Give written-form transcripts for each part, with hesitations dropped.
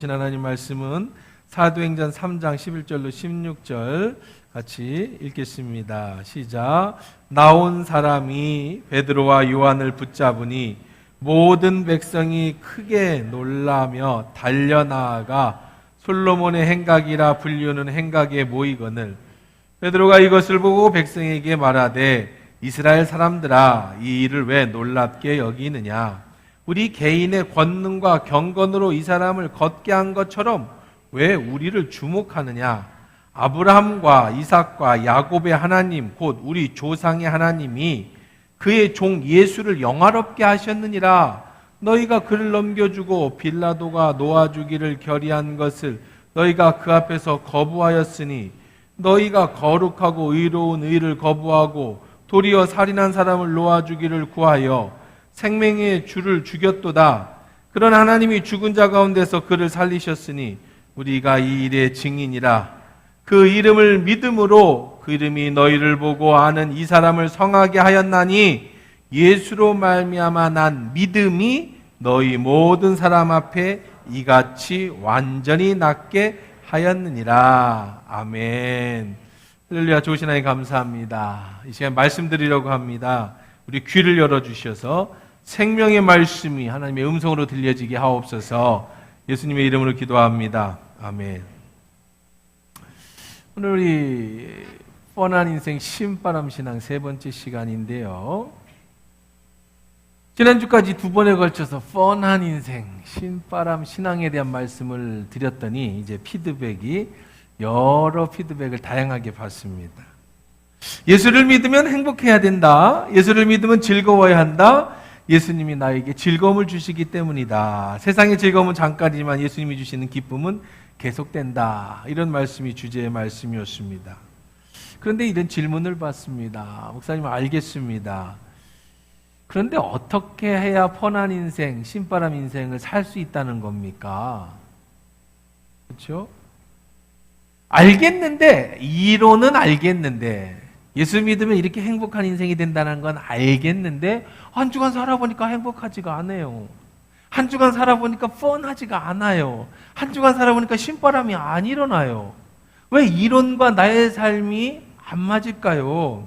하나님 말씀은 사도행전 3장 11절로 16절 같이 읽겠습니다. 시작. 나온 사람이 베드로와 요한을 붙잡으니 모든 백성이 크게 놀라며 달려나아가 솔로몬의 행각이라 불리우는 행각에 모이거늘 베드로가 이것을 보고 백성에게 말하되 이스라엘 사람들아 이 일을 왜 놀랍게 여기느냐? 우리 개인의 권능과 경건으로 이 사람을 걷게 한 것처럼 왜 우리를 주목하느냐? 아브라함과 이삭과 야곱의 하나님 곧 우리 조상의 하나님이 그의 종 예수를 영화롭게 하셨느니라. 너희가 그를 넘겨주고 빌라도가 놓아주기를 결의한 것을 너희가 그 앞에서 거부하였으니 너희가 거룩하고 의로운 의를 거부하고 도리어 살인한 사람을 놓아주기를 구하여 생명의 주를 죽였도다. 그러나 하나님이 죽은 자 가운데서 그를 살리셨으니 우리가 이 일의 증인이라. 그 이름을 믿음으로 그 이름이 너희를 보고 아는 이 사람을 성하게 하였나니 예수로 말미암아 난 믿음이 너희 모든 사람 앞에 이같이 완전히 낫게 하였느니라. 아멘. 할렐루야. 좋으신 하나님 감사합니다. 이 시간 말씀드리려고 합니다. 우리 귀를 열어주셔서 생명의 말씀이 하나님의 음성으로 들려지게 하옵소서. 예수님의 이름으로 기도합니다. 아멘. 오늘 우리 뻔한 인생 신바람 신앙 세 번째 시간인데요. 지난주까지 두 번에 걸쳐서 뻔한 인생 신바람 신앙에 대한 말씀을 드렸더니 이제 여러 피드백을 다양하게 받습니다. 예수를 믿으면 행복해야 된다. 예수를 믿으면 즐거워야 한다. 예수님이 나에게 즐거움을 주시기 때문이다. 세상의 즐거움은 잠깐이지만 예수님이 주시는 기쁨은 계속된다. 이런 말씀이 주제의 말씀이었습니다. 그런데 이런 질문을 받습니다. 목사님 알겠습니다. 그런데 어떻게 해야 뻔한 인생, 신바람 인생을 살 수 있다는 겁니까? 그렇죠? 알겠는데, 이론은 알겠는데 예수 믿으면 이렇게 행복한 인생이 된다는 건 알겠는데 한 주간 살아보니까 행복하지가 않아요. 한 주간 살아보니까 뻔하지가 않아요. 한 주간 살아보니까 신바람이 안 일어나요. 왜 이론과 나의 삶이 안 맞을까요?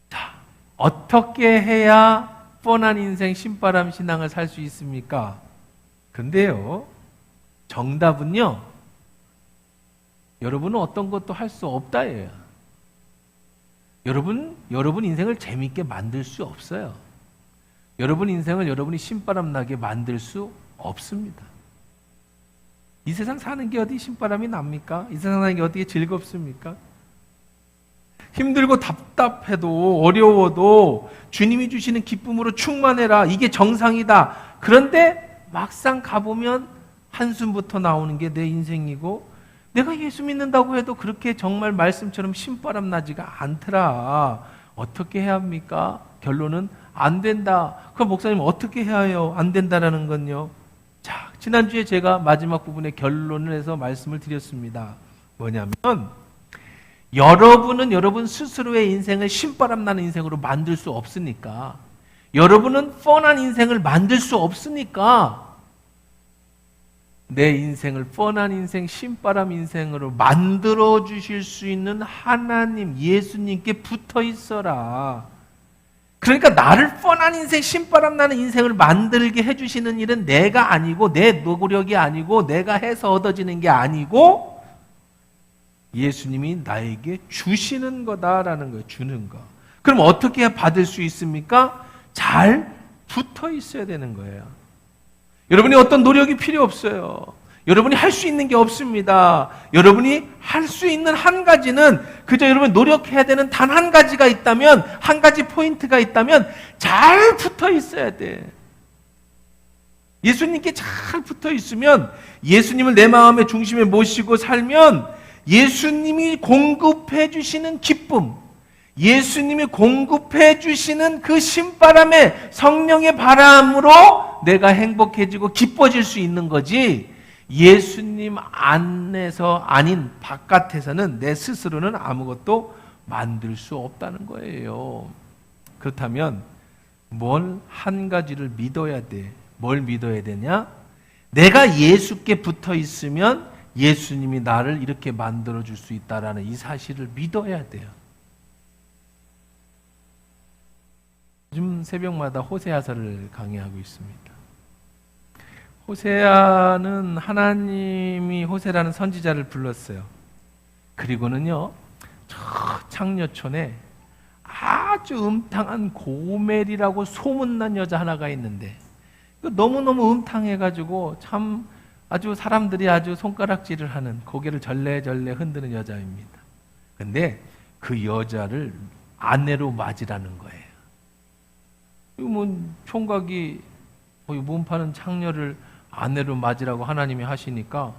자, 어떻게 해야 뻔한 인생, 신바람 신앙을 살 수 있습니까? 근데요, 정답은요, 여러분은 어떤 것도 할 수 없다예요. 여러분 인생을 재밌게 만들 수 없어요. 여러분 인생을 여러분이 신바람 나게 만들 수 없습니다. 이 세상 사는 게 어디 신바람이 납니까? 이 세상 사는 게 어떻게 즐겁습니까? 힘들고 답답해도 어려워도 주님이 주시는 기쁨으로 충만해라. 이게 정상이다. 그런데 막상 가보면 한숨부터 나오는 게 내 인생이고 내가 예수 믿는다고 해도 그렇게 정말 말씀처럼 신바람 나지가 않더라. 어떻게 해야 합니까? 결론은 안 된다. 그럼 목사님 어떻게 해야 해요? 안 된다라는 건요. 자, 지난주에 제가 마지막 부분에 결론을 해서 말씀을 드렸습니다. 뭐냐면 여러분은 여러분 스스로의 인생을 신바람 나는 인생으로 만들 수 없으니까, 여러분은 뻔한 인생을 만들 수 없으니까 내 인생을 뻔한 인생, 신바람 인생으로 만들어 주실 수 있는 하나님, 예수님께 붙어 있어라. 그러니까 나를 뻔한 인생, 신바람 나는 인생을 만들게 해주시는 일은 내가 아니고 내 노력이 아니고 내가 해서 얻어지는 게 아니고 예수님이 나에게 주시는 거다라는 거예요. 주는 거. 그럼 어떻게 받을 수 있습니까? 잘 붙어 있어야 되는 거예요. 여러분이 어떤 노력이 필요 없어요. 여러분이 할 수 있는 게 없습니다. 여러분이 할 수 있는 한 가지는 그저 여러분 노력해야 되는 단 한 가지가 있다면, 한 가지 포인트가 있다면 잘 붙어 있어야 돼. 예수님께 잘 붙어 있으면, 예수님을 내 마음의 중심에 모시고 살면 예수님이 공급해 주시는 기쁨, 예수님이 공급해 주시는 그 신바람의 성령의 바람으로 내가 행복해지고 기뻐질 수 있는 거지, 예수님 안에서 아닌 바깥에서는 내 스스로는 아무것도 만들 수 없다는 거예요. 그렇다면 뭘 한 가지를 믿어야 돼. 뭘 믿어야 되냐? 내가 예수께 붙어 있으면 예수님이 나를 이렇게 만들어 줄 수 있다라는 이 사실을 믿어야 돼요. 요즘 새벽마다 호세아서를 강의하고 있습니다. 호세아는 하나님이 호세라는 선지자를 불렀어요. 그리고는요, 저 창녀촌에 아주 음탕한 고멜이라고 소문난 여자 하나가 있는데 너무너무 음탕해가지고 참 아주 사람들이 아주 손가락질을 하는, 고개를 절레절레 흔드는 여자입니다. 근데 그 여자를 아내로 맞으라는 거예요. 이거 뭐 총각이 몸 파는 창녀를 아내로 맞으라고 하나님이 하시니까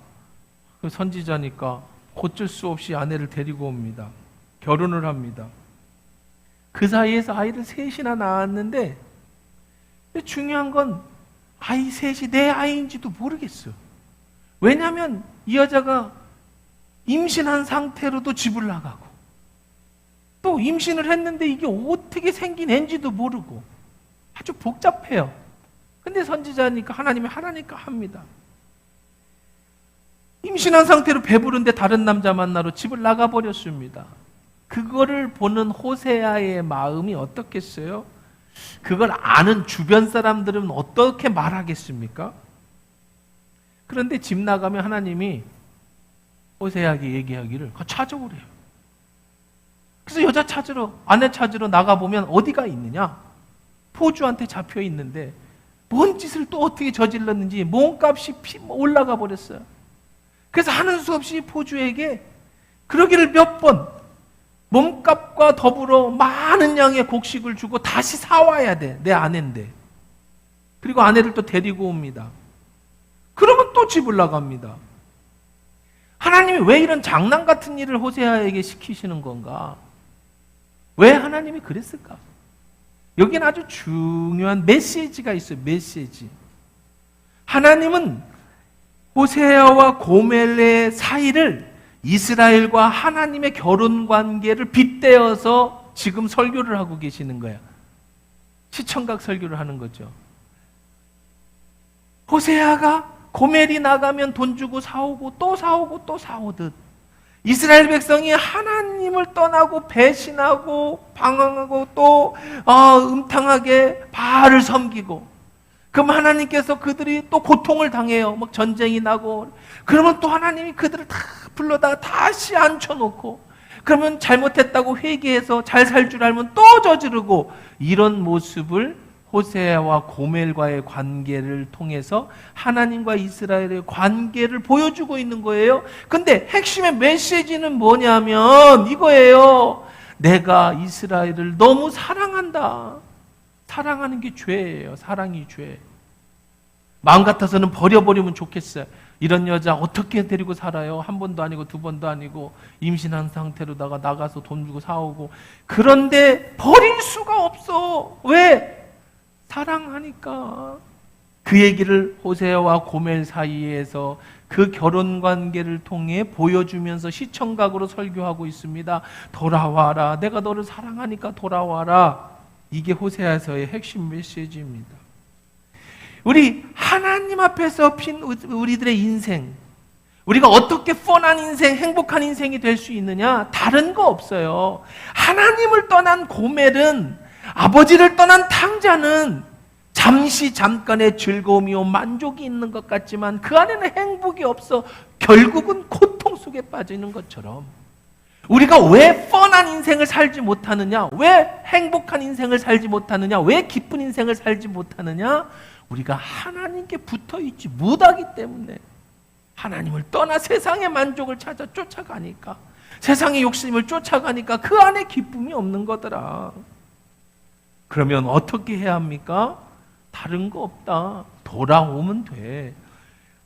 그 선지자니까 어쩔 수 없이 아내를 데리고 옵니다. 결혼을 합니다. 그 사이에서 아이를 셋이나 낳았는데 중요한 건 아이 셋이 내 아이인지도 모르겠어. 왜냐하면 이 여자가 임신한 상태로도 집을 나가고 또 임신을 했는데 이게 어떻게 생긴 애인지도 모르고 아주 복잡해요. 근데 선지자니까 하나님이 하라니까 합니다. 임신한 상태로 배부른데 다른 남자 만나러 집을 나가버렸습니다. 그거를 보는 호세아의 마음이 어떻겠어요? 그걸 아는 주변 사람들은 어떻게 말하겠습니까? 그런데 집 나가면 하나님이 호세아에게 얘기하기를 찾아오래요. 그래서 여자 찾으러, 아내 찾으러 나가보면 어디가 있느냐? 포주한테 잡혀 있는데 뭔 짓을 또 어떻게 저질렀는지 몸값이 올라가 버렸어요. 그래서 하는 수 없이 포주에게 그러기를 몇 번 몸값과 더불어 많은 양의 곡식을 주고 다시 사와야 돼. 내 아내인데. 그리고 아내를 또 데리고 옵니다. 그러면 또 집을 나갑니다. 하나님이 왜 이런 장난 같은 일을 호세아에게 시키시는 건가? 왜 하나님이 그랬을까? 여기는 아주 중요한 메시지가 있어요. 메시지. 하나님은 호세아와 고멜의 사이를 이스라엘과 하나님의 결혼 관계를 빗대어서 지금 설교를 하고 계시는 거야. 시청각 설교를 하는 거죠. 호세아가 고멜이 나가면 돈 주고 사오고 또 사오고 또 사오듯 이스라엘 백성이 하나님을 떠나고 배신하고 방황하고 또 음탕하게 바알을 섬기고, 그럼 하나님께서 그들이 또 고통을 당해요. 막 전쟁이 나고, 그러면 또 하나님이 그들을 다 불러다가 다시 앉혀놓고, 그러면 잘못했다고 회개해서 잘 살 줄 알면 또 저지르고, 이런 모습을 호세아와 고멜과의 관계를 통해서 하나님과 이스라엘의 관계를 보여주고 있는 거예요. 근데 핵심의 메시지는 뭐냐면 이거예요. 내가 이스라엘을 너무 사랑한다. 사랑하는 게 죄예요. 사랑이 죄. 마음 같아서는 버려버리면 좋겠어요. 이런 여자 어떻게 데리고 살아요? 한 번도 아니고 두 번도 아니고 임신한 상태로다가 나가서 돈 주고 사오고. 그런데 버릴 수가 없어. 왜? 사랑하니까. 그 얘기를 호세아와 고멜 사이에서 그 결혼 관계를 통해 보여주면서 시청각으로 설교하고 있습니다. 돌아와라. 내가 너를 사랑하니까 돌아와라. 이게 호세아서의 핵심 메시지입니다. 우리 하나님 앞에서 핀 우리들의 인생, 우리가 어떻게 뻔한 인생, 행복한 인생이 될 수 있느냐? 다른 거 없어요. 하나님을 떠난 고멜은, 아버지를 떠난 탕자는 잠깐의 즐거움이요 만족이 있는 것 같지만 그 안에는 행복이 없어 결국은 고통 속에 빠지는 것처럼, 우리가 왜 뻔한 인생을 살지 못하느냐? 왜 행복한 인생을 살지 못하느냐? 왜 기쁜 인생을 살지 못하느냐? 우리가 하나님께 붙어있지 못하기 때문에, 하나님을 떠나 세상의 만족을 찾아 쫓아가니까, 세상의 욕심을 쫓아가니까 그 안에 기쁨이 없는 거더라. 그러면 어떻게 해야 합니까? 다른 거 없다. 돌아오면 돼.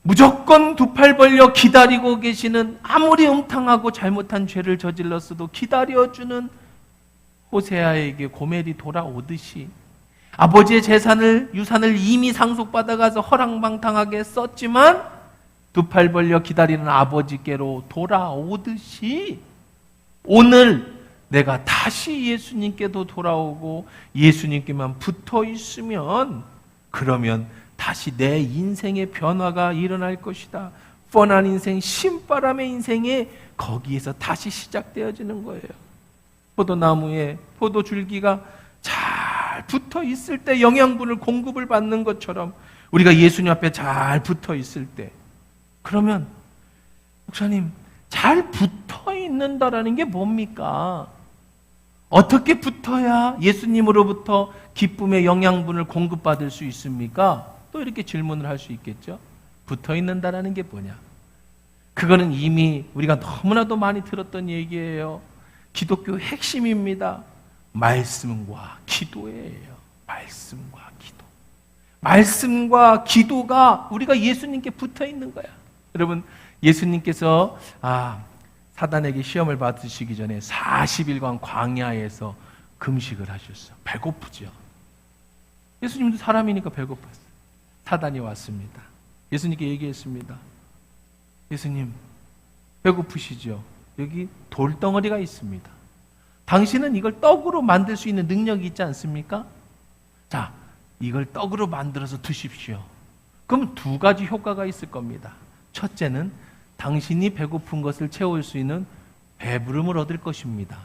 무조건 두 팔 벌려 기다리고 계시는, 아무리 음탕하고 잘못한 죄를 저질렀어도 기다려주는 호세아에게 고멜이 돌아오듯이, 아버지의 유산을 이미 상속받아가서 허랑방탕하게 썼지만 두 팔 벌려 기다리는 아버지께로 돌아오듯이, 오늘 내가 다시 예수님께도 돌아오고 예수님께만 붙어 있으면, 그러면 다시 내 인생의 변화가 일어날 것이다. 뻔한 인생, 신바람의 인생에 거기에서 다시 시작되어지는 거예요. 포도나무에 포도줄기가 잘 붙어 있을 때 영양분을 공급을 받는 것처럼 우리가 예수님 앞에 잘 붙어 있을 때, 그러면 목사님, 잘 붙어 있는다라는 게 뭡니까? 어떻게 붙어야 예수님으로부터 기쁨의 영양분을 공급받을 수 있습니까? 또 이렇게 질문을 할 수 있겠죠. 붙어 있는다라는 게 뭐냐? 그거는 이미 우리가 너무나도 많이 들었던 얘기예요. 기독교 핵심입니다. 말씀과 기도예요. 말씀과 기도. 말씀과 기도가 우리가 예수님께 붙어 있는 거야. 여러분, 예수님께서 사단에게 시험을 받으시기 전에 40일간 광야에서 금식을 하셨어요. 배고프죠. 예수님도 사람이니까 배고팠어요. 사단이 왔습니다. 예수님께 얘기했습니다. 예수님, 배고프시죠? 여기 돌덩어리가 있습니다. 당신은 이걸 떡으로 만들 수 있는 능력이 있지 않습니까? 자, 이걸 떡으로 만들어서 드십시오. 그럼 두 가지 효과가 있을 겁니다. 첫째는 당신이 배고픈 것을 채울 수 있는 배부름을 얻을 것입니다.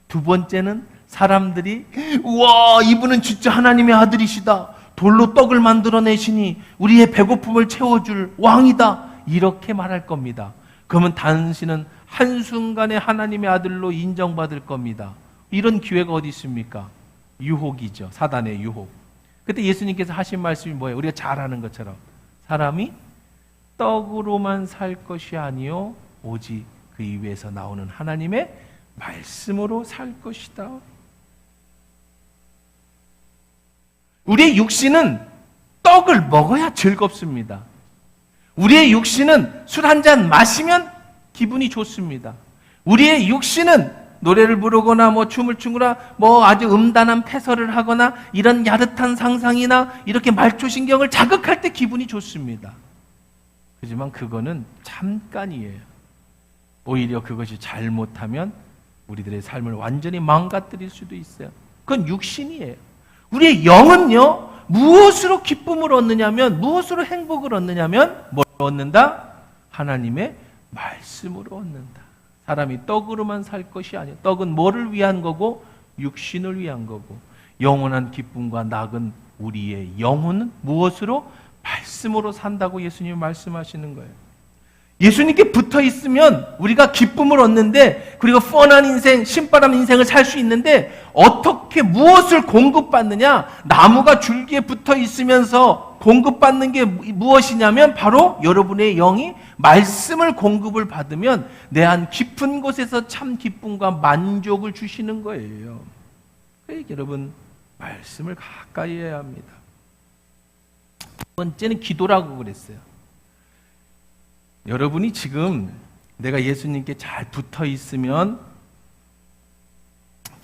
두 번째는 사람들이 우와, 이분은 진짜 하나님의 아들이시다. 돌로 떡을 만들어내시니 우리의 배고픔을 채워줄 왕이다. 이렇게 말할 겁니다. 그러면 당신은 한순간에 하나님의 아들로 인정받을 겁니다. 이런 기회가 어디 있습니까? 유혹이죠. 사단의 유혹. 그때 예수님께서 하신 말씀이 뭐예요? 우리가 잘 아는 것처럼 사람이 떡으로만 살 것이 아니요 오직 그 입에서 나오는 하나님의 말씀으로 살 것이다. 우리의 육신은 떡을 먹어야 즐겁습니다. 우리의 육신은 술 한 잔 마시면 기분이 좋습니다. 우리의 육신은 노래를 부르거나 춤을 추거나 아주 음단한 패설을 하거나 이런 야릇한 상상이나 이렇게 말초신경을 자극할 때 기분이 좋습니다. 하지만 그거는 잠깐이에요. 오히려 그것이 잘못하면 우리들의 삶을 완전히 망가뜨릴 수도 있어요. 그건 육신이에요. 우리의 영은요, 무엇으로 기쁨을 얻느냐면, 무엇으로 행복을 얻느냐면, 뭘 얻는다? 하나님의 말씀으로 얻는다. 사람이 떡으로만 살 것이 아니에요. 떡은 뭐를 위한 거고? 육신을 위한 거고. 영원한 기쁨과 낙은 우리의 영혼은 무엇으로? 말씀으로 산다고 예수님이 말씀하시는 거예요. 예수님께 붙어 있으면 우리가 기쁨을 얻는데, 그리고 뻔한 인생, 신바람 인생을 살 수 있는데, 어떻게 무엇을 공급받느냐? 나무가 줄기에 붙어 있으면서 공급받는 게 무엇이냐면 바로 여러분의 영이 말씀을 공급을 받으면 내 안 깊은 곳에서 참 기쁨과 만족을 주시는 거예요. 그러니까 여러분, 말씀을 가까이 해야 합니다. 두 번째는 기도라고 그랬어요. 여러분이 지금 내가 예수님께 잘 붙어 있으면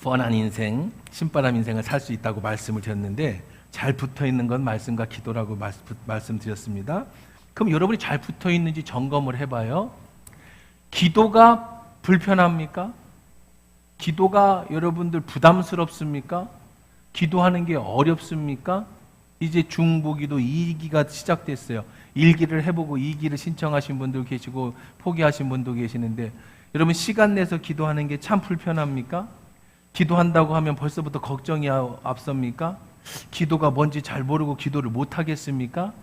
뻔한 인생, 신바람 인생을 살 수 있다고 말씀을 드렸는데, 잘 붙어 있는 건 말씀과 기도라고 말씀드렸습니다. 그럼 여러분이 잘 붙어 있는지 점검을 해봐요. 기도가 불편합니까? 기도가 여러분들 부담스럽습니까? 기도하는 게 어렵습니까? 이제 중보기도 2기가 시작됐어요. 1기를 해보고 2기를 신청하신 분도 계시고 포기하신 분도 계시는데, 여러분 시간 내서 기도하는 게 참 불편합니까? 기도한다고 하면 벌써부터 걱정이 앞섭니까? 기도가 뭔지 잘 모르고 기도를 못 하겠습니까?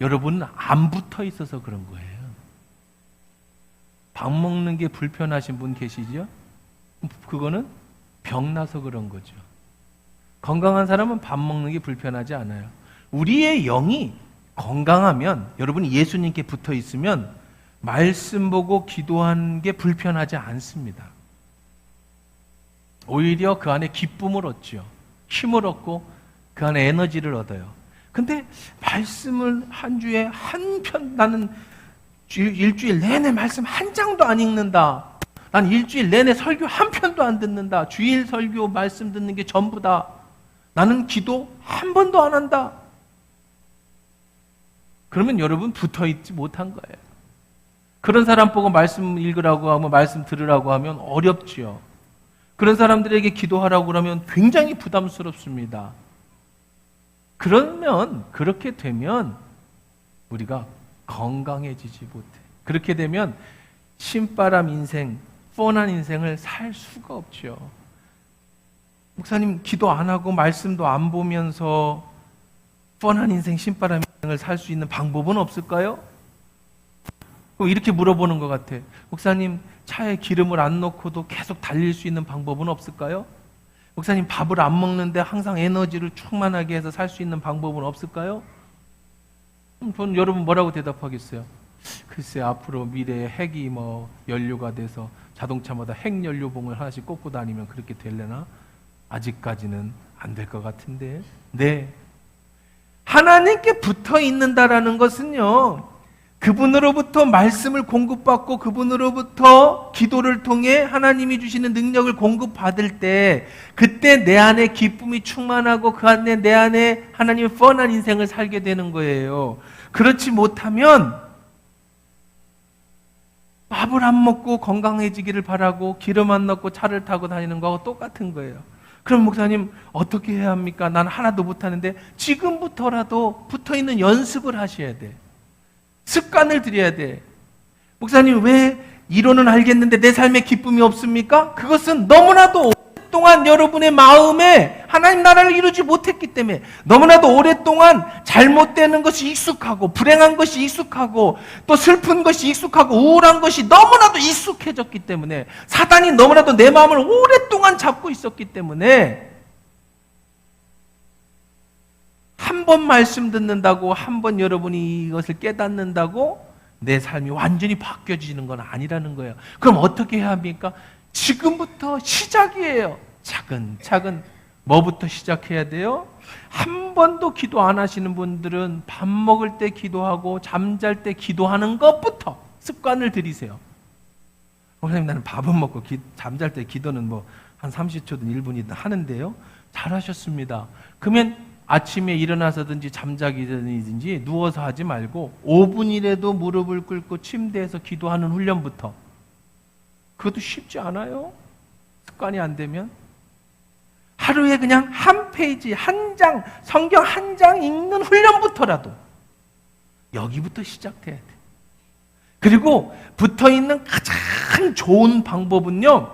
여러분은 안 붙어 있어서 그런 거예요. 밥 먹는 게 불편하신 분 계시죠? 그거는 병나서 그런 거죠. 건강한 사람은 밥 먹는 게 불편하지 않아요. 우리의 영이 건강하면, 여러분이 예수님께 붙어 있으면 말씀 보고 기도하는 게 불편하지 않습니다. 오히려 그 안에 기쁨을 얻죠. 힘을 얻고 그 안에 에너지를 얻어요. 근데 말씀을 한 주에 한 편, 나는 일주일 내내 말씀 한 장도 안 읽는다. 난 일주일 내내 설교 한 편도 안 듣는다. 주일 설교 말씀 듣는 게 전부다. 나는 기도 한 번도 안 한다. 그러면 여러분 붙어 있지 못한 거예요. 그런 사람 보고 말씀 읽으라고 하면, 말씀 들으라고 하면 어렵지요. 그런 사람들에게 기도하라고 그러면 굉장히 부담스럽습니다. 그러면, 그렇게 되면 우리가 건강해지지 못해. 그렇게 되면 신바람 인생, 뻔한 인생을 살 수가 없죠. 목사님, 기도 안 하고 말씀도 안 보면서 뻔한 인생, 신바람 인생을 살 수 있는 방법은 없을까요? 이렇게 물어보는 것 같아. 목사님, 차에 기름을 안 넣고도 계속 달릴 수 있는 방법은 없을까요? 목사님, 밥을 안 먹는데 항상 에너지를 충만하게 해서 살 수 있는 방법은 없을까요? 저는 여러분 뭐라고 대답하겠어요? 글쎄, 앞으로 미래에 핵이 연료가 돼서 자동차마다 핵연료봉을 하나씩 꽂고 다니면 그렇게 되려나? 아직까지는 안 될 것 같은데. 네. 하나님께 붙어 있는다라는 것은요, 그분으로부터 말씀을 공급받고 그분으로부터 기도를 통해 하나님이 주시는 능력을 공급받을 때, 그때 내 안에 기쁨이 충만하고 그 안에 내 안에 하나님의 뻔한 인생을 살게 되는 거예요. 그렇지 못하면 밥을 안 먹고 건강해지기를 바라고 기름 안 넣고 차를 타고 다니는 거하고 똑같은 거예요. 그럼 목사님, 어떻게 해야 합니까? 난 하나도 못하는데. 지금부터라도 붙어있는 연습을 하셔야 돼. 습관을 들여야 돼. 목사님, 왜 이론은 알겠는데 내 삶에 기쁨이 없습니까? 그것은 너무나도 오랫동안 여러분의 마음에 하나님 나라를 이루지 못했기 때문에, 너무나도 오랫동안 잘못되는 것이 익숙하고 불행한 것이 익숙하고 또 슬픈 것이 익숙하고 우울한 것이 너무나도 익숙해졌기 때문에, 사단이 너무나도 내 마음을 오랫동안 잡고 있었기 때문에, 한 번 말씀 듣는다고, 한 번 여러분이 이것을 깨닫는다고 내 삶이 완전히 바뀌어지는 건 아니라는 거예요. 그럼 어떻게 해야 합니까? 지금부터 시작이에요. 차근차근. 뭐부터 시작해야 돼요? 한 번도 기도 안 하시는 분들은 밥 먹을 때 기도하고 잠잘 때 기도하는 것부터 습관을 들이세요. 선생님, 나는 밥은 먹고 잠잘 때 기도는 한 30초든 1분이든 하는데요. 잘하셨습니다. 그러면 아침에 일어나서든지 잠자기든지 누워서 하지 말고 5분이라도 무릎을 꿇고 침대에서 기도하는 훈련부터. 그것도 쉽지 않아요. 습관이 안 되면. 하루에 그냥 한 페이지, 한 장, 성경 한 장 읽는 훈련부터라도 여기부터 시작돼야 돼. 그리고 붙어있는 가장 좋은 방법은요,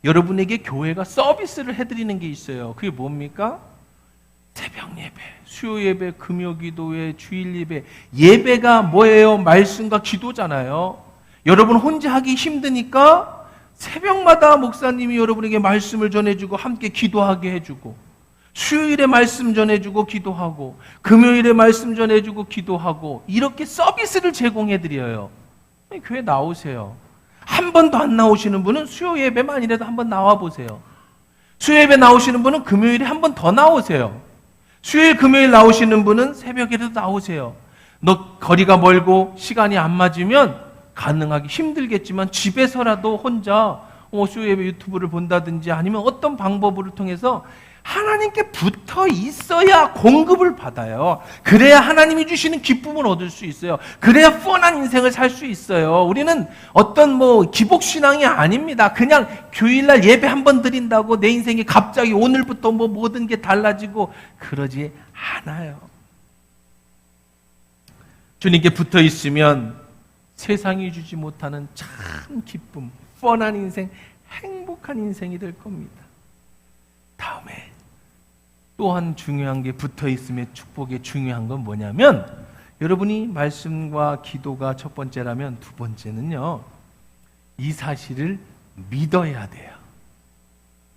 여러분에게 교회가 서비스를 해드리는 게 있어요. 그게 뭡니까? 새벽 예배, 수요 예배, 금요 기도회, 주일 예배. 예배가 뭐예요? 말씀과 기도잖아요. 여러분 혼자 하기 힘드니까 새벽마다 목사님이 여러분에게 말씀을 전해주고 함께 기도하게 해주고, 수요일에 말씀 전해주고 기도하고, 금요일에 말씀 전해주고 기도하고, 이렇게 서비스를 제공해드려요. 교회 나오세요. 한 번도 안 나오시는 분은 수요 예배만이라도 한번 나와보세요. 수요 예배 나오시는 분은 금요일에 한 번 더 나오세요. 수요일, 금요일 나오시는 분은 새벽에도 나오세요. 너 거리가 멀고 시간이 안 맞으면 가능하기 힘들겠지만 집에서라도 혼자 수요 예배 유튜브를 본다든지 아니면 어떤 방법을 통해서 하나님께 붙어 있어야 공급을 받아요. 그래야 하나님이 주시는 기쁨을 얻을 수 있어요. 그래야 뻔한 인생을 살 수 있어요. 우리는 어떤 기복신앙이 아닙니다. 그냥 교일날 예배 한 번 드린다고 내 인생이 갑자기 오늘부터 모든 게 달라지고 그러지 않아요. 주님께 붙어 있으면 세상이 주지 못하는 참 기쁨, 뻔한 인생, 행복한 인생이 될 겁니다. 다음에 또한 중요한 게, 붙어 있음의 축복의 중요한 건 뭐냐면, 여러분이 말씀과 기도가 첫 번째라면 두 번째는요, 이 사실을 믿어야 돼요.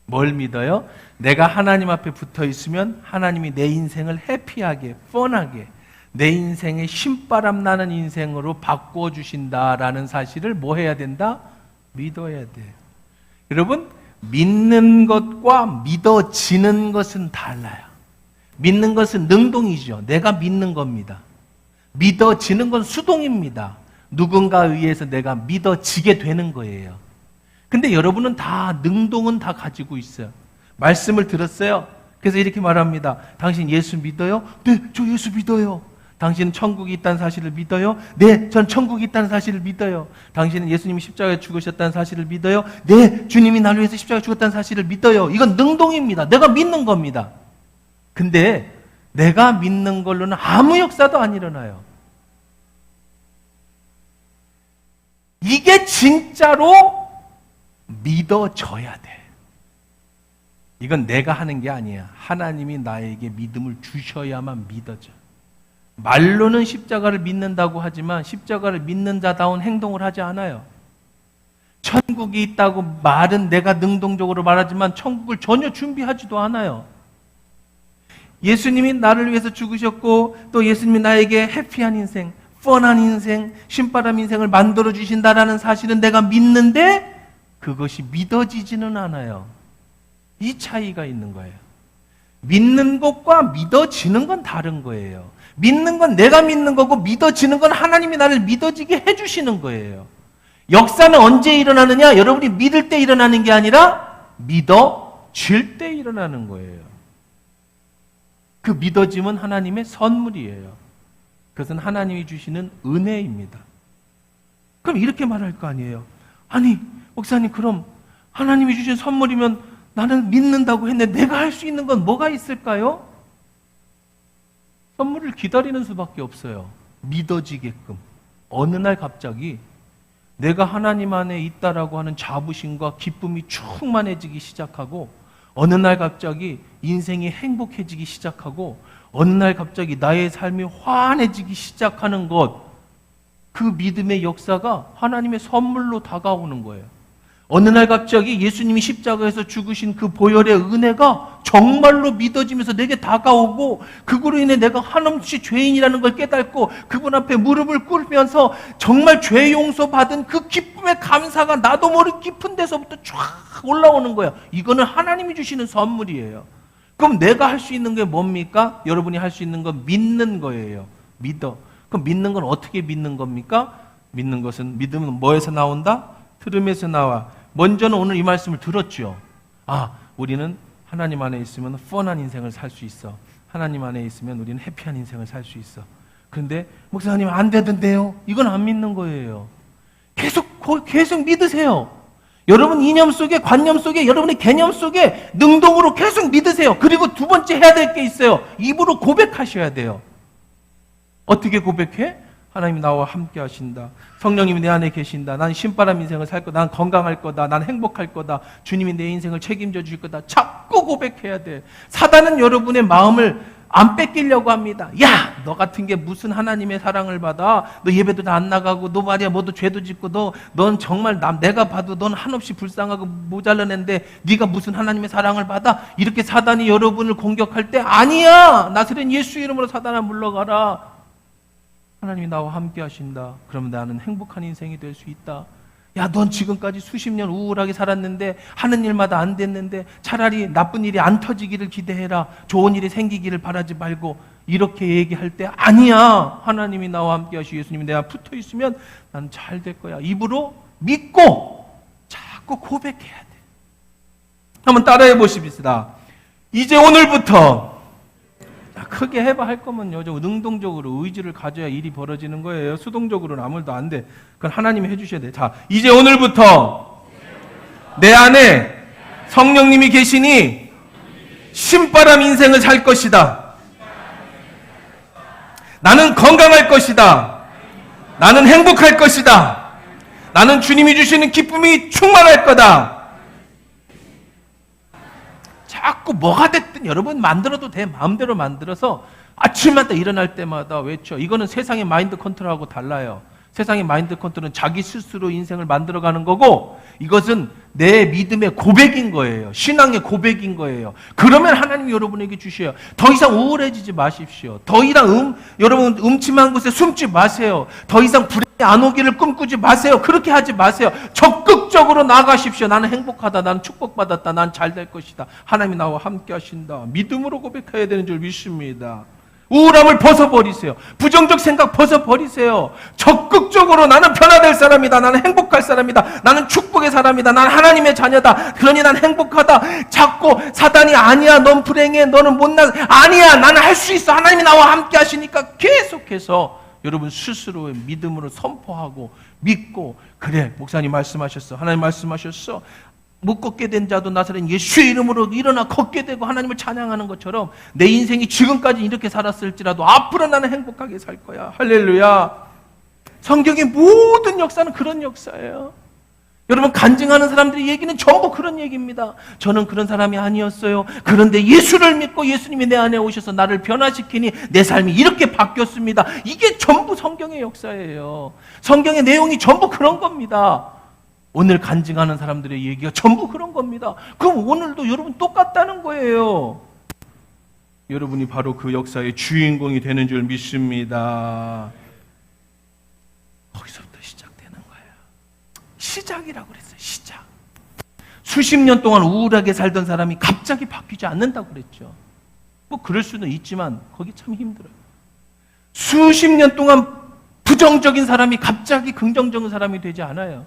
뭘 믿어요? 내가 하나님 앞에 붙어 있으면 하나님이 내 인생을 해피하게, 뻔하게, 내 인생의 신바람 나는 인생으로 바꿔주신다라는 사실을 뭐 해야 된다? 믿어야 돼요. 여러분, 믿는 것과 믿어지는 것은 달라요. 믿는 것은 능동이죠. 내가 믿는 겁니다. 믿어지는 건 수동입니다. 누군가에 의해서 내가 믿어지게 되는 거예요. 근데 여러분은 다 능동은 다 가지고 있어요. 말씀을 들었어요. 그래서 이렇게 말합니다. 당신 예수 믿어요? 네, 저 예수 믿어요. 당신은 천국이 있다는 사실을 믿어요? 네, 전 천국이 있다는 사실을 믿어요. 당신은 예수님이 십자가에 죽으셨다는 사실을 믿어요? 네, 주님이 나를 위해서 십자가에 죽었다는 사실을 믿어요. 이건 능동입니다. 내가 믿는 겁니다. 근데 내가 믿는 걸로는 아무 역사도 안 일어나요. 이게 진짜로 믿어져야 돼. 이건 내가 하는 게 아니야. 하나님이 나에게 믿음을 주셔야만 믿어져. 말로는 십자가를 믿는다고 하지만 십자가를 믿는 자다운 행동을 하지 않아요. 천국이 있다고 말은 내가 능동적으로 말하지만 천국을 전혀 준비하지도 않아요. 예수님이 나를 위해서 죽으셨고 또 예수님이 나에게 해피한 인생, 뻔한 인생, 신바람 인생을 만들어 주신다라는 사실은 내가 믿는데 그것이 믿어지지는 않아요. 이 차이가 있는 거예요. 믿는 것과 믿어지는 건 다른 거예요. 믿는 건 내가 믿는 거고 믿어지는 건 하나님이 나를 믿어지게 해주시는 거예요. 역사는 언제 일어나느냐? 여러분이 믿을 때 일어나는 게 아니라 믿어질 때 일어나는 거예요. 그 믿어짐은 하나님의 선물이에요. 그것은 하나님이 주시는 은혜입니다. 그럼 이렇게 말할 거 아니에요. 아니, 목사님, 그럼 하나님이 주신 선물이면 나는 믿는다고 했는데 내가 할 수 있는 건 뭐가 있을까요? 선물을 기다리는 수밖에 없어요. 믿어지게끔. 어느 날 갑자기 내가 하나님 안에 있다라고 하는 자부심과 기쁨이 충만해지기 시작하고 어느 날 갑자기 인생이 행복해지기 시작하고 어느 날 갑자기 나의 삶이 환해지기 시작하는 것, 그 믿음의 역사가 하나님의 선물로 다가오는 거예요. 어느 날 갑자기 예수님이 십자가에서 죽으신 그 보혈의 은혜가 정말로 믿어지면서 내게 다가오고 그거로 인해 내가 한없이 죄인이라는 걸 깨닫고 그분 앞에 무릎을 꿇으면서 정말 죄 용서받은 그 기쁨의 감사가 나도 모르게 깊은 데서부터 쫙 올라오는 거예요. 이거는 하나님이 주시는 선물이에요. 그럼 내가 할 수 있는 게 뭡니까? 여러분이 할 수 있는 건 믿는 거예요. 믿어. 그럼 믿는 건 어떻게 믿는 겁니까? 믿는 것은, 믿음은 뭐에서 나온다? 들음에서 나와. 먼저는 오늘 이 말씀을 들었죠. 아, 우리는 하나님 안에 있으면 뻔한 인생을 살 수 있어. 하나님 안에 있으면 우리는 해피한 인생을 살 수 있어. 그런데 목사님 안 되던데요? 이건 안 믿는 거예요. 계속 믿으세요. 여러분 이념 속에, 관념 속에, 여러분의 개념 속에 능동으로 계속 믿으세요. 그리고 두 번째 해야 될 게 있어요. 입으로 고백하셔야 돼요. 어떻게 고백해? 하나님이 나와 함께 하신다. 성령님이 내 안에 계신다. 난 신바람 인생을 살 거다. 난 건강할 거다. 난 행복할 거다. 주님이 내 인생을 책임져 주실 거다. 자꾸 고백해야 돼. 사단은 여러분의 마음을 안 뺏기려고 합니다. 야, 너 같은 게 무슨 하나님의 사랑을 받아? 너 예배도 다 안 나가고, 너 말이야, 뭐도 죄도 짓고, 넌 정말 내가 봐도 넌 한없이 불쌍하고 모자란 애인데, 네가 무슨 하나님의 사랑을 받아? 이렇게 사단이 여러분을 공격할 때, 아니야! 나사렛 예수 이름으로 사단아 물러가라. 하나님이 나와 함께 하신다. 그러면 나는 행복한 인생이 될 수 있다. 야, 넌 지금까지 수십 년 우울하게 살았는데 하는 일마다 안 됐는데 차라리 나쁜 일이 안 터지기를 기대해라. 좋은 일이 생기기를 바라지 말고 이렇게 얘기할 때 아니야. 하나님이 나와 함께 하시고 예수님이 내 앞에 붙어 있으면 나는 잘 될 거야. 입으로 믿고 자꾸 고백해야 돼. 한번 따라해 보십시다. 이제 오늘부터 크게 해봐 할 거면요. 능동적으로 의지를 가져야 일이 벌어지는 거예요. 수동적으로는 아무 일도 안 돼. 그건 하나님이 해주셔야 돼. 자, 이제 오늘부터 내 안에 성령님이 계시니 신바람 인생을 살 것이다. 나는 건강할 것이다. 나는 행복할 것이다. 나는 주님이 주시는 기쁨이 충만할 거다. 자꾸 뭐가 됐든 여러분 만들어도 돼. 마음대로 만들어서 아침마다 일어날 때마다 외쳐. 이거는 세상의 마인드 컨트롤하고 달라요. 세상의 마인드 컨트롤은 자기 스스로 인생을 만들어가는 거고 이것은 내 믿음의 고백인 거예요. 신앙의 고백인 거예요. 그러면 하나님이 여러분에게 주셔요. 더 이상 우울해지지 마십시오. 더 이상 여러분 음침한 곳에 숨지 마세요. 더 이상 불행이 안 오기를 꿈꾸지 마세요. 그렇게 하지 마세요. 적극적으로 나가십시오. 나는 행복하다. 나는 축복받았다. 난 잘 될 것이다. 하나님이 나와 함께 하신다. 믿음으로 고백해야 되는 줄 믿습니다. 우울함을 벗어버리세요. 부정적 생각 벗어버리세요. 적극적으로 나는 변화될 사람이다. 나는 행복할 사람이다. 나는 축복의 사람이다. 나는 하나님의 자녀다. 그러니 난 행복하다. 자꾸 사단이 아니야. 넌 불행해. 너는 못나. 아니야. 나는 할 수 있어. 하나님이 나와 함께 하시니까 계속해서 여러분 스스로의 믿음으로 선포하고 믿고 그래. 목사님 말씀하셨어. 하나님 말씀하셨어. 못 걷게 된 자도 나사렛 예수의 이름으로 일어나 걷게 되고 하나님을 찬양하는 것처럼 내 인생이 지금까지 이렇게 살았을지라도 앞으로 나는 행복하게 살 거야. 할렐루야. 성경의 모든 역사는 그런 역사예요. 여러분, 간증하는 사람들의 얘기는 전부 그런 얘기입니다. 저는 그런 사람이 아니었어요. 그런데 예수를 믿고 예수님이 내 안에 오셔서 나를 변화시키니 내 삶이 이렇게 바뀌었습니다. 이게 전부 성경의 역사예요. 성경의 내용이 전부 그런 겁니다. 오늘 간증하는 사람들의 얘기가 전부 그런 겁니다. 그럼 오늘도 여러분 똑같다는 거예요. 여러분이 바로 그 역사의 주인공이 되는 줄 믿습니다. 거기서부터 시작되는 거예요. 시작이라고 그랬어요. 시작. 수십 년 동안 우울하게 살던 사람이 갑자기 바뀌지 않는다고 그랬죠. 뭐 그럴 수는 있지만 거기 참 힘들어요. 수십 년 동안 부정적인 사람이 갑자기 긍정적인 사람이 되지 않아요.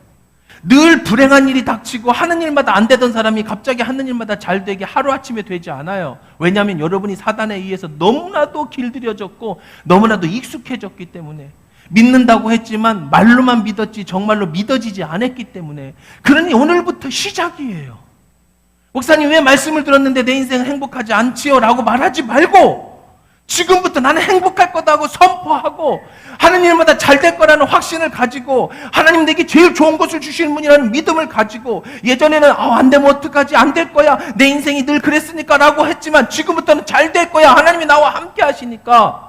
늘 불행한 일이 닥치고 하는 일마다 안 되던 사람이 갑자기 하는 일마다 잘 되게 하루아침에 되지 않아요. 왜냐하면 여러분이 사단에 의해서 너무나도 길들여졌고 너무나도 익숙해졌기 때문에, 믿는다고 했지만 말로만 믿었지 정말로 믿어지지 않았기 때문에. 그러니 오늘부터 시작이에요. 목사님, 왜 말씀을 들었는데 내 인생은 행복하지 않지요? 라고 말하지 말고 지금부터 나는 행복할 거다고 선포하고 하는 일마다 잘 될 거라는 확신을 가지고 하나님 내게 제일 좋은 것을 주시는 분이라는 믿음을 가지고, 예전에는 안 되면 어떡하지, 안 될 거야, 내 인생이 늘 그랬으니까 라고 했지만 지금부터는 잘 될 거야, 하나님이 나와 함께 하시니까,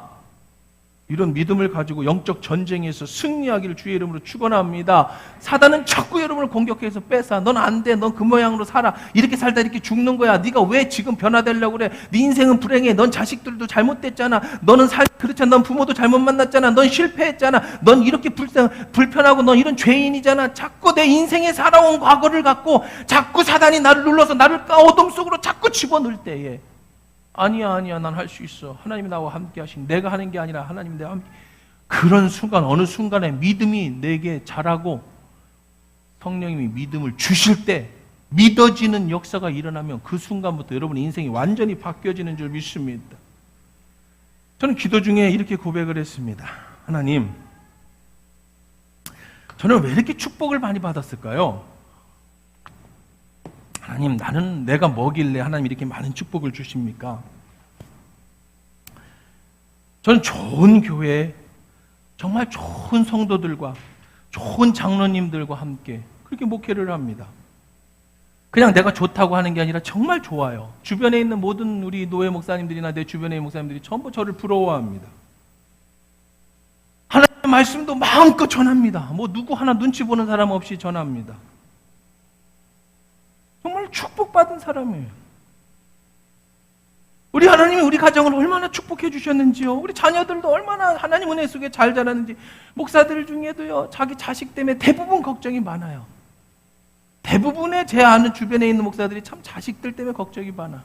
이런 믿음을 가지고 영적 전쟁에서 승리하기를 주의 이름으로 축원합니다. 사단은 자꾸 여러분을 공격해서 뺏어. 넌 안 돼. 넌 그 모양으로 살아. 이렇게 살다 이렇게 죽는 거야. 네가 왜 지금 변화되려고 그래? 네 인생은 불행해. 넌 자식들도 잘못됐잖아. 너는 그렇잖아. 넌 부모도 잘못 만났잖아. 넌 실패했잖아. 넌 이렇게 불편하고 넌 이런 죄인이잖아. 자꾸 내 인생에 살아온 과거를 갖고 자꾸 사단이 나를 눌러서 나를 어둠 속으로 자꾸 집어넣을 때에, 아니야, 난 할 수 있어. 하나님이 나와 함께 하시니, 내가 하는 게 아니라 하나님이 내가 함께. 그런 순간, 어느 순간에 믿음이 내게 자라고 성령님이 믿음을 주실 때 믿어지는 역사가 일어나면 그 순간부터 여러분의 인생이 완전히 바뀌어지는 줄 믿습니다. 저는 기도 중에 이렇게 고백을 했습니다. 하나님, 저는 왜 이렇게 축복을 많이 받았을까요? 하나님, 나는 내가 뭐길래 하나님 이렇게 많은 축복을 주십니까? 저는 좋은 교회, 정말 좋은 성도들과 좋은 장로님들과 함께 그렇게 목회를 합니다. 그냥 내가 좋다고 하는 게 아니라 정말 좋아요. 주변에 있는 모든 우리 노예 목사님들이나 내 주변에 있는 목사님들이 전부 저를 부러워합니다. 하나님의 말씀도 마음껏 전합니다. 뭐 누구 하나 눈치 보는 사람 없이 전합니다. 정말 축복받은 사람이에요. 우리 하나님이 우리 가정을 얼마나 축복해 주셨는지요. 우리 자녀들도 얼마나 하나님 은혜 속에 잘 자라는지. 목사들 중에도요, 자기 자식 때문에 대부분 걱정이 많아요. 대부분의 제 아는 주변에 있는 목사들이 참 자식들 때문에 걱정이 많아.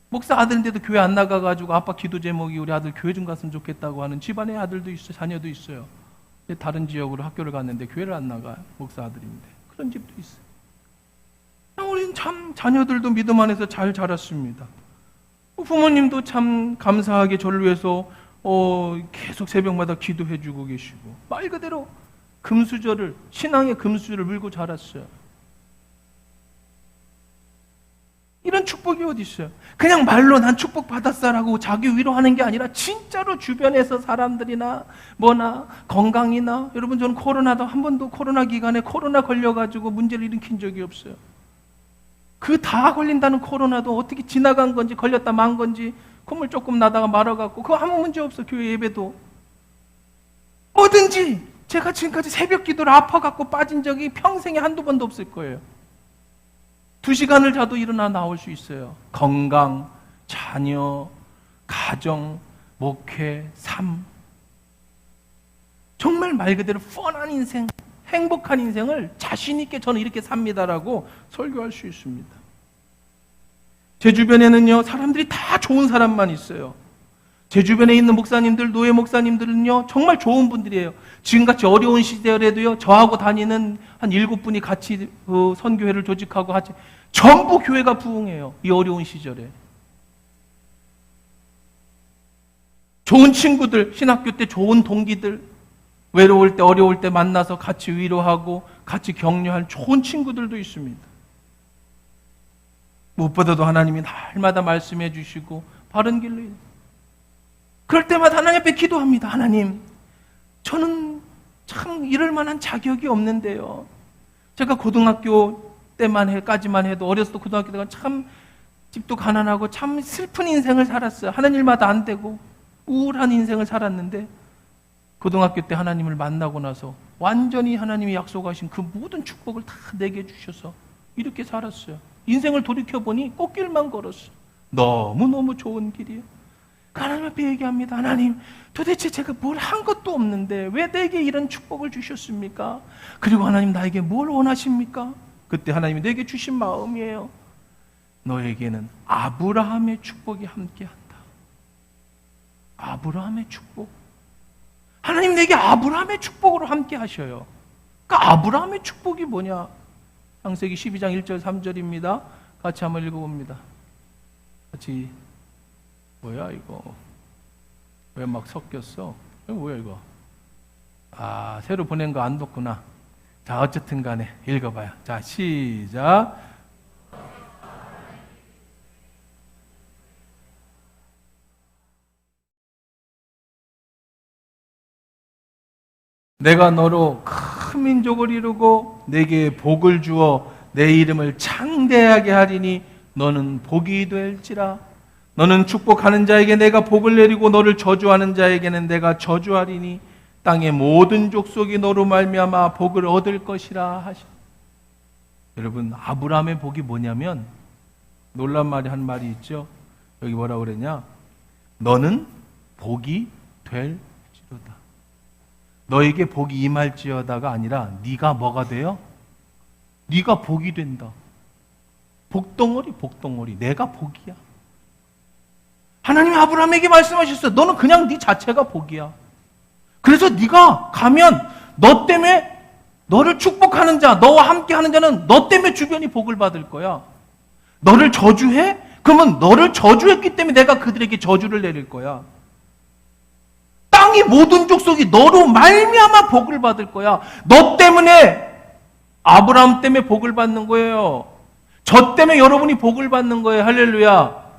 목사 아들인데도 교회 안 나가가지고 아빠 기도 제목이 우리 아들 교회 좀 갔으면 좋겠다고 하는 집안의 아들도 있어요. 자녀도 있어요. 다른 지역으로 학교를 갔는데 교회를 안 나가요. 목사 아들인데. 그런 집도 있어요. 우리는 참 자녀들도 믿음 안에서 잘 자랐습니다. 부모님도 참 감사하게 저를 위해서 계속 새벽마다 기도해주고 계시고, 말 그대로 금수저를, 신앙의 금수저를 물고 자랐어요. 이런 축복이 어디 있어요? 그냥 말로 난 축복 받았어라고 자기 위로하는 게 아니라 진짜로 주변에서 사람들이나 뭐나 건강이나, 여러분 저는 코로나도 한 번도 코로나 기간에 코로나 걸려가지고 문제를 일으킨 적이 없어요. 그 다 걸린다는 코로나도 어떻게 지나간 건지 걸렸다 만 건지 콧물 조금 나다가 말아갖고 그거 아무 문제 없어. 교회 예배도 뭐든지 제가 지금까지 새벽 기도를 아파갖고 빠진 적이 평생에 한두 번도 없을 거예요. 2시간을 자도 일어나 나올 수 있어요. 건강, 자녀, 가정, 목회, 삶, 정말 말 그대로 뻔한 인생, 행복한 인생을 자신 있게 저는 이렇게 삽니다라고 설교할 수 있습니다. 제 주변에는요, 사람들이 다 좋은 사람만 있어요. 제 주변에 있는 목사님들, 노예 목사님들은요, 정말 좋은 분들이에요. 지금같이 어려운 시절에도요, 저하고 다니는 한 7분이 같이 선교회를 조직하고 하지, 전부 교회가 부흥해요. 이 어려운 시절에. 좋은 친구들, 신학교 때 좋은 동기들, 외로울 때 어려울 때 만나서 같이 위로하고 같이 격려할 좋은 친구들도 있습니다. 무엇보다도 하나님이 날마다 말씀해 주시고 바른 길로 그럴 때마다 하나님 앞에 기도합니다. 하나님, 저는 참 이럴 만한 자격이 없는데요. 제가 고등학교 때까지만 해도 어렸을 때 고등학교 때가 참 집도 가난하고 참 슬픈 인생을 살았어요. 하는 일마다 안 되고 우울한 인생을 살았는데 고등학교 때 하나님을 만나고 나서 완전히 하나님이 약속하신 그 모든 축복을 다 내게 주셔서 이렇게 살았어요. 인생을 돌이켜보니 꽃길만 걸었어요. 너무너무 좋은 길이에요. 하나님 앞에 얘기합니다. 하나님, 도대체 제가 뭘 한 것도 없는데 왜 내게 이런 축복을 주셨습니까? 그리고 하나님 나에게 뭘 원하십니까? 그때 하나님이 내게 주신 마음이에요. 너에게는 아브라함의 축복이 함께한다. 아브라함의 축복. 하나님 내게 아브라함의 축복으로 함께 하셔요. 그러니까 아브라함의 축복이 뭐냐? 창세기 12장 1절 3절입니다. 같이 한번 읽어봅니다. 같이. 뭐야 이거? 왜 막 섞였어? 이거 뭐야 이거? 아, 새로 보낸 거 안 뒀구나. 자, 어쨌든 간에 읽어봐요. 자, 시작. 내가 너로 큰 민족을 이루고 내게 복을 주어 내 이름을 창대하게 하리니 너는 복이 될지라. 너는 축복하는 자에게 내가 복을 내리고 너를 저주하는 자에게는 내가 저주하리니 땅의 모든 족속이 너로 말미암아 복을 얻을 것이라 하시. 여러분, 아브라함의 복이 뭐냐면 놀란 말이 한 말이 있죠. 여기 뭐라고 그랬냐? 너는 복이 될지로다. 너에게 복이 임할지어다가 아니라 네가 뭐가 돼요? 네가 복이 된다. 복덩어리 복덩어리. 내가 복이야. 하나님이 아브라함에게 말씀하셨어요. 너는 그냥 네 자체가 복이야. 그래서 네가 가면 너 때문에 너를 축복하는 자, 너와 함께하는 자는 너 때문에 주변이 복을 받을 거야. 너를 저주해? 그러면 너를 저주했기 때문에 내가 그들에게 저주를 내릴 거야. 땅의 모든 족속이 너로 말미암아 복을 받을 거야. 너 때문에, 아브라함 때문에 복을 받는 거예요. 저 때문에 여러분이 복을 받는 거예요. 할렐루야.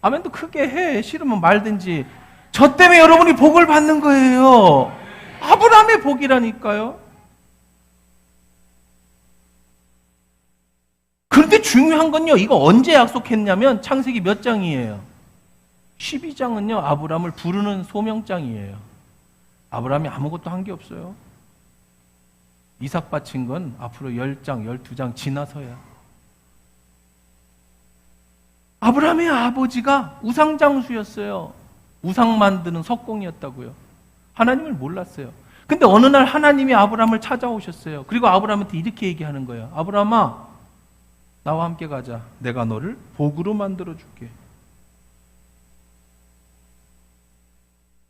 아멘도 크게 해. 싫으면 말든지. 저 때문에 여러분이 복을 받는 거예요. 아브라함의 복이라니까요. 그런데 중요한 건요, 이거 언제 약속했냐면 창세기 몇 장이에요? 12장은요 아브라함을 부르는 소명장이에요. 아브라함이 아무것도 한 게 없어요. 이삭 바친 건 앞으로 10장, 12장 지나서야. 아브라함의 아버지가 우상장수였어요. 우상 만드는 석공이었다고요. 하나님을 몰랐어요. 근데 어느 날 하나님이 아브라함을 찾아오셨어요. 그리고 아브라함한테 이렇게 얘기하는 거예요. 아브라함아, 나와 함께 가자. 내가 너를 복으로 만들어줄게.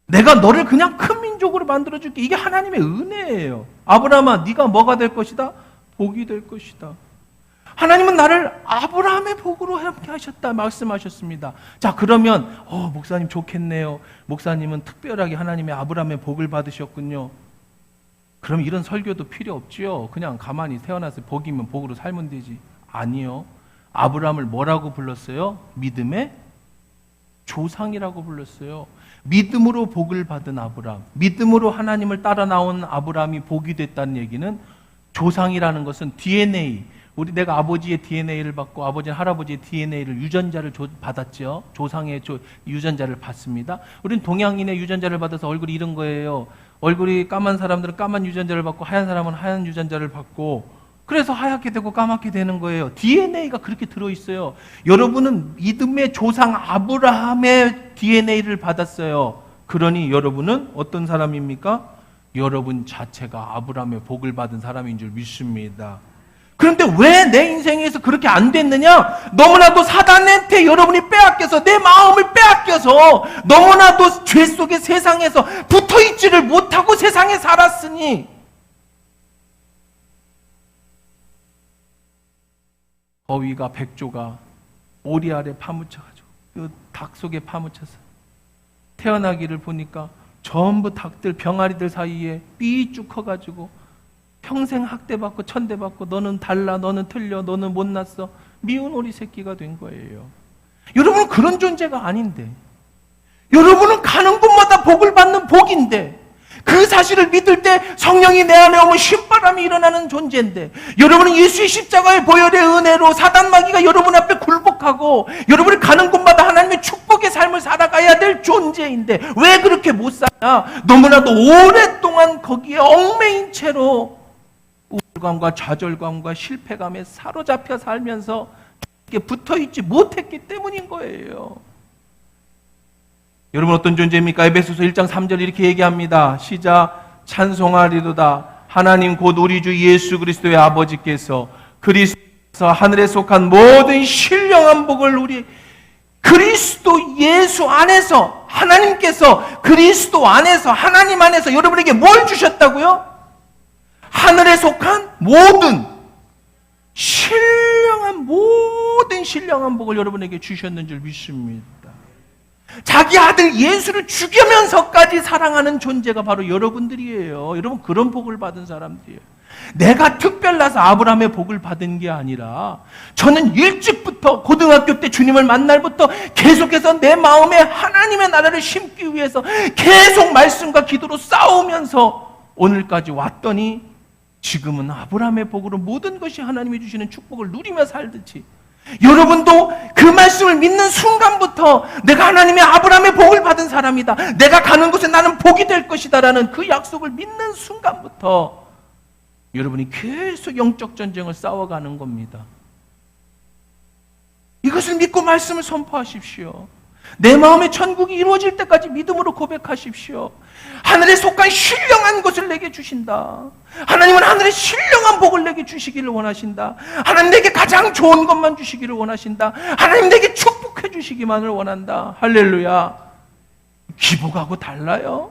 내가 너를 그냥 큰 민족으로 만들어줄게. 이게 하나님의 은혜예요. 아브라함아, 네가 뭐가 될 것이다? 복이 될 것이다. 하나님은 나를 아브라함의 복으로 함께 하셨다 말씀하셨습니다. 자, 그러면 목사님 좋겠네요. 목사님은 특별하게 하나님의 아브라함의 복을 받으셨군요. 그럼 이런 설교도 필요 없지요. 그냥 가만히 태어나서 복이면 복으로 살면 되지. 아니요. 아브라함을 뭐라고 불렀어요? 믿음의 조상이라고 불렀어요. 믿음으로 복을 받은 아브라함, 믿음으로 하나님을 따라 나온 아브라함이 복이 됐다는 얘기는, 조상이라는 것은 DNA, 내가 아버지의 DNA를 받고 아버지는 할아버지의 DNA를, 유전자를 받았죠. 조상의 유전자를 받습니다. 우리는 동양인의 유전자를 받아서 얼굴이 이런 거예요. 얼굴이 까만 사람들은 까만 유전자를 받고 하얀 사람은 하얀 유전자를 받고, 그래서 하얗게 되고 까맣게 되는 거예요. DNA가 그렇게 들어있어요. 여러분은 믿음의 조상 아브라함의 DNA를 받았어요. 그러니 여러분은 어떤 사람입니까? 여러분 자체가 아브라함의 복을 받은 사람인 줄 믿습니다. 그런데 왜 내 인생에서 그렇게 안 됐느냐? 너무나도 사단한테 여러분이 빼앗겨서, 내 마음을 빼앗겨서 너무나도 죄 속의 세상에서 붙어있지를 못하고 세상에 살았으니, 어위가 백조가 오리 아래 파묻혀가지고 그 닭 속에 파묻혀서 태어나기를 보니까 전부 닭들, 병아리들 사이에 삐쭉 커가지고 평생 학대받고 천대받고, 너는 달라, 너는 틀려, 너는 못났어, 미운 오리 새끼가 된 거예요. 여러분은 그런 존재가 아닌데, 여러분은 가는 곳마다 복을 받는 복인데, 그 사실을 믿을 때 성령이 내 안에 오면 신바람이 일어나는 존재인데, 여러분은 예수의 십자가의 보혈의 은혜로 사단 마귀가 여러분 앞에 굴복하고 여러분이 가는 곳마다 하나님의 축복의 삶을 살아가야 될 존재인데 왜 그렇게 못 사냐? 너무나도 오랫동안 거기에 얽매인 채로 우울감과 좌절감과 실패감에 사로잡혀 살면서 이렇게 붙어있지 못했기 때문인 거예요. 여러분 어떤 존재입니까? 에베소서 1장 3절 이렇게 얘기합니다. 시작. 찬송하리로다 하나님 곧 우리 주 예수 그리스도의 아버지께서 그리스도에서 하늘에 속한 모든 신령한 복을 우리 그리스도 예수 안에서, 하나님께서 그리스도 안에서, 하나님 안에서 여러분에게 뭘 주셨다고요? 하늘에 속한 모든 신령한 복을 여러분에게 주셨는 줄 믿습니다. 자기 아들 예수를 죽이면서까지 사랑하는 존재가 바로 여러분들이에요. 여러분 그런 복을 받은 사람들이에요. 내가 특별나서 아브라함의 복을 받은 게 아니라 저는 일찍부터 고등학교 때 주님을 만날부터 계속해서 내 마음에 하나님의 나라를 심기 위해서 계속 말씀과 기도로 싸우면서 오늘까지 왔더니 지금은 아브라함의 복으로 모든 것이 하나님이 주시는 축복을 누리며 살듯이 여러분도 그 말씀을 믿는 순간부터 내가 하나님의 아브라함의 복을 받은 사람이다, 내가 가는 곳에 나는 복이 될 것이다 라는 그 약속을 믿는 순간부터 여러분이 계속 영적 전쟁을 싸워가는 겁니다. 이것을 믿고 말씀을 선포하십시오. 내 마음의 천국이 이루어질 때까지 믿음으로 고백하십시오. 하늘에 속한 신령한 것을 내게 주신다. 하나님은 하늘의 신령한 복을 내게 주시기를 원하신다. 하나님 내게 가장 좋은 것만 주시기를 원하신다. 하나님 내게 축복해 주시기만을 원한다. 할렐루야. 기복하고 달라요.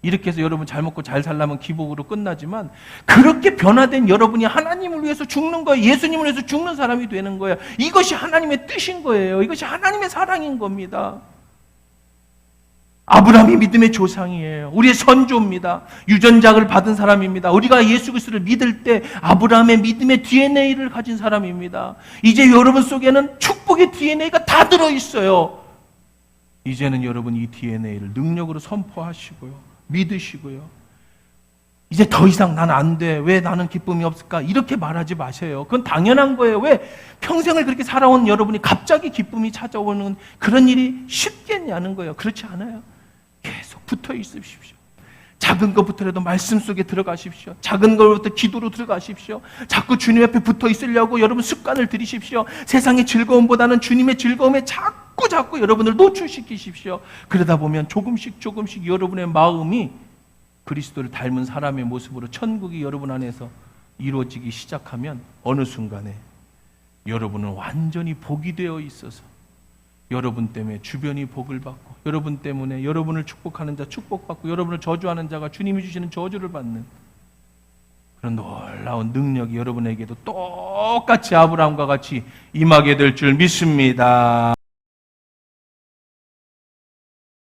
이렇게 해서 여러분 잘 먹고 잘 살려면 기복으로 끝나지만 그렇게 변화된 여러분이 하나님을 위해서 죽는 거예요. 예수님을 위해서 죽는 사람이 되는 거예요. 이것이 하나님의 뜻인 거예요. 이것이 하나님의 사랑인 겁니다. 아브라함이 믿음의 조상이에요. 우리의 선조입니다. 유전자를 받은 사람입니다. 우리가 예수 그리스도를 믿을 때 아브라함의 믿음의 DNA를 가진 사람입니다. 이제 여러분 속에는 축복의 DNA가 다 들어있어요. 이제는 여러분 이 DNA를 능력으로 선포하시고요. 믿으시고요. 이제 더 이상 난 안 돼. 왜 나는 기쁨이 없을까? 이렇게 말하지 마세요. 그건 당연한 거예요. 왜? 평생을 그렇게 살아온 여러분이 갑자기 기쁨이 찾아오는 그런 일이 쉽겠냐는 거예요. 그렇지 않아요. 계속 붙어 있으십시오. 작은 것부터라도 말씀 속에 들어가십시오. 작은 것부터 기도로 들어가십시오. 자꾸 주님 앞에 붙어 있으려고 여러분 습관을 들이십시오. 세상의 즐거움보다는 주님의 즐거움에 자꾸 여러분을 노출시키십시오. 그러다 보면 조금씩 여러분의 마음이 그리스도를 닮은 사람의 모습으로 천국이 여러분 안에서 이루어지기 시작하면 어느 순간에 여러분은 완전히 복이 되어 있어서 여러분 때문에 주변이 복을 받고 여러분 때문에 여러분을 축복하는 자 축복받고 여러분을 저주하는 자가 주님이 주시는 저주를 받는 그런 놀라운 능력이 여러분에게도 똑같이 아브라함과 같이 임하게 될 줄 믿습니다.